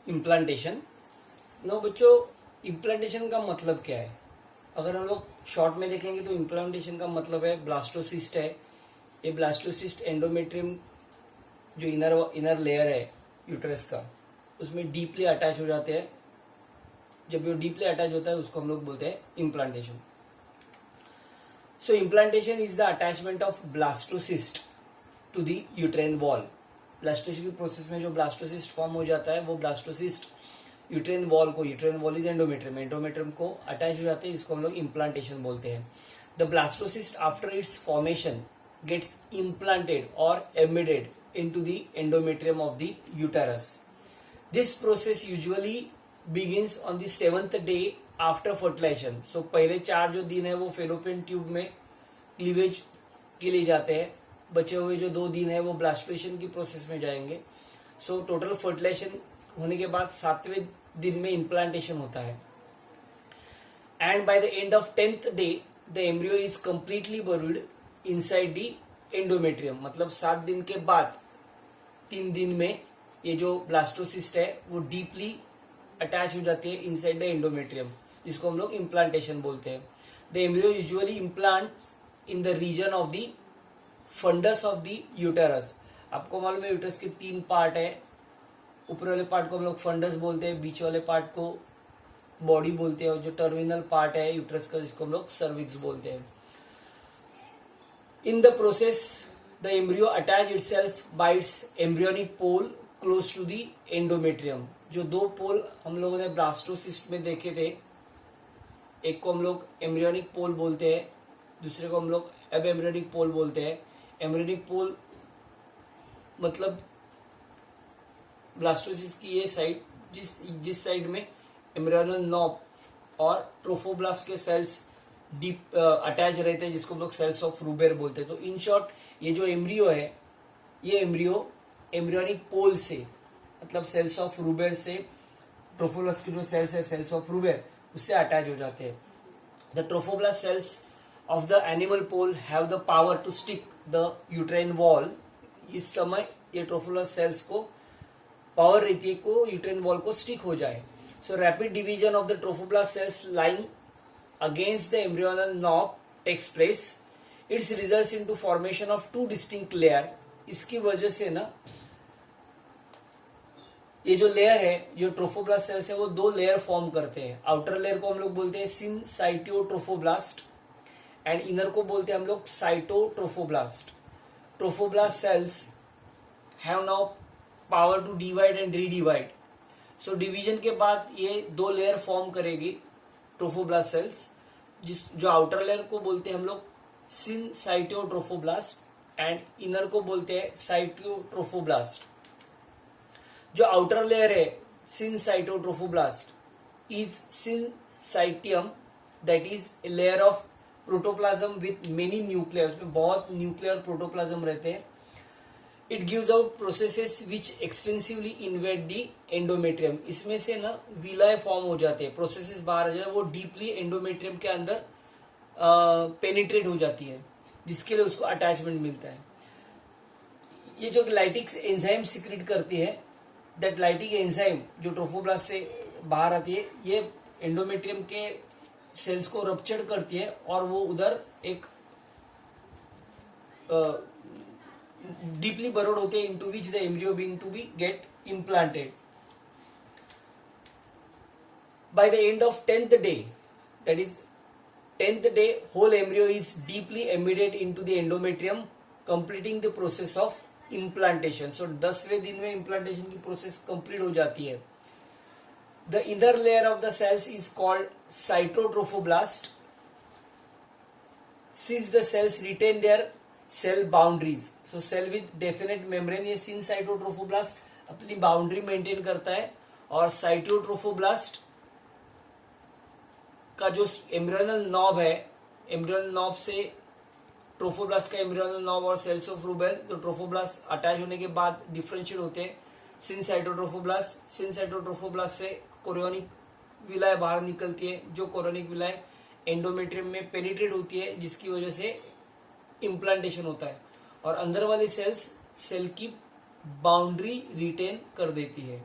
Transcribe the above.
Implantation. No बच्चों, implantation का मतलब क्या है? अगर हम लोग शॉर्ट में देखेंगे तो इम्प्लांटेशन का मतलब है ब्लास्टोसिस्ट है। ये ब्लास्टोसिस्ट एंडोमेट्रियम जो इनर लेयर है यूट्रस का, उसमें डीपली अटैच हो जाते हैं। जब वो डीपली अटैच होता है उसको हम लोग बोलते हैं implantation. So implantation is the attachment of blastocyst to the uterine wall. Blastocyst की प्रोसेस में जो ब्लास्टोसिस्ट फॉर्म हो जाता है वो blastocyst uterine wall is endometrium को अटैच हो जाते हैं, इसको हम लोग इम्प्लांटेशन बोलते हैं। The blastocyst after its formation gets implanted और embedded into the endometrium of the uterus. This process usually begins on the 7th day after fertilization. So पहले 4 जो दिन है वो फेलोपियन ट्यूब में क्लीवेज के लिए जाते हैं। बचे हुए जो 2 दिन है वो ब्लास्टोसेशन की प्रोसेस में जाएंगे। सो टोटल फर्टिलाइजेशन होने के बाद 7वें दिन में इम्प्लांटेशन होता है। And by the end of 10th day the embryo is completely buried inside the endometrium. मतलब 7 दिन के बाद 3 दिन में ये जो ब्लास्टोसिस्ट है वो डीपली अटैच हो जाती है इनसाइड द एंडोमेट्रियम, जिसको हम लोग इम्प्लांटेशन बोलते हैं। The embryo usually implants in the region of the fundus of the uterus. आपको मालूम है यूटेरस के 3 पार्ट है। ऊपर वाले पार्ट को हम लोग फंडस बोलते हैं, बीच वाले पार्ट को बॉडी बोलते हैं, और जो टर्मिनल पार्ट है यूटेरस का जिसको हम लोग सर्विक्स बोलते हैं। In the process, the embryo attach itself by its embryonic pole close to the endometrium. जो 2 पोल हम लोगों ने ब्लास्टोसिस्ट में देखे थे, एक को हम लोग एम्ब्रियोनिक पोल बोलते हैं, दूसरे को हम लोग अब एम्ब्रियोनिक पोल बोलते हैं। एम्ब्रियोनिक पोल मतलब ब्लास्टोसिस्ट की ये साइड, जिस साइड में एम्ब्रियोनल नॉब और ट्रोफोब्लास्ट के सेल्स डीप अटैच रहते हैं, जिसको हम लोग सेल्स ऑफ रूबेर बोलते हैं। तो इन शॉर्ट ये जो एम्ब्रियो है, ये एम्ब्रियो एम्ब्रियोनिक पोल से, मतलब सेल्स ऑफ रूबेर से, ट्रोफोब्लास्ट की जो सेल्स है सेल्स ऑफ रूबेर, उससे अटैच हो जाते हैं। The trophoblast cells of the animal pole have the power to stick the uterine wall. इस समय ये ट्रोफोब्लास्ट सेल्स को पावर रहती है को यूट्राइन वॉल को स्टिक हो जाए। सो rapid division of the trophoblast sales lying against the embryonal knob takes place. It results into formation of 2 distinct layer. इसकी वजह से ना ये जो लेयर है, जो ट्रोफोब्लास्ट सेल्स है, वो 2 लेयर फॉर्म करते हैं। आउटर लेयर को हम लोग बोलते हैं सिनसाइटोट्रोफोब्लास्ट एंड इनर को बोलते हैं हम लोग cytotrophoblast. Trophoblast cells have now power to divide and redivide. So division के बाद ये 2 लेयर फॉर्म करेगी ट्रोफोब्लास्ट सेल्स, जो आउटर लेयर को बोलते हैं हम लोग सिनसाइटोट्रोफोब्लास्ट एंड इनर को बोलते हैं साइटोट्रोफोब्लास्ट। जो आउटर लेयर है syncytiotrophoblast is syncytium, that is a layer of protoplasm with many nuclear. उसमें बहुत न्यूक्लियर प्रोटोप्लाज्म रहते हैं। It gives out processes which extensively invade the endometrium. इसमें से ना विलाय फॉर्म हो जाते हैं, प्रोसेसेस बाहर आ जाए, वो डीपली एंडोमेट्रियम के अंदर पेनिट्रेट हो जाती है, जिसके लिए उसको अटैचमेंट मिलता है। ये जो लाइटिक एंजाइम सिक्रेट करती है, दैट लाइटिक एंजाइम जो ट्रोफोब्लास्ट से बाहर आती है, ये एंडोमेट्रियम के सेल्स को रप्चर करती है और वो उधर एक deeply burrowed होते हैं, into which the embryo being to be get implanted. By the end of 10th day, that is 10th day, whole embryo is deeply embedded into the endometrium, completing the process of implantation. So 10वें दिन में implantation की process complete हो जाती है। The inner layer of the cells is called cytotrophoblast. Since the cells retain their cell boundaries, so cell with definite membrane, ये syncytiotrophoblast अपनी boundary maintain करता है। और साइटोट्रोफोब्लास्ट का जो एम्ब्रियोनल नॉब है, एम्ब्रियोनल नॉब से ट्रोफोब्लास्ट का एम्ब्रियोनल नॉब और सेल्स ऑफ रूबेल, तो ट्रोफोब्लास्ट अटैच होने के बाद डिफरेंशिएट होते हैं सिनसाइटोट्रोफोब्लास्ट। सिनसाइटोट्रोफोब्लास्ट से कोरियोनिक विलाय बाहर निकलती है, जो कोरियोनिक विलाय एंडोमेट्रियम में पेनिट्रेट होती है, जिसकी वजह से इम्प्लांटेशन होता है। और अंदर वाली सेल्स सेल की बाउंड्री रिटेन कर देती है।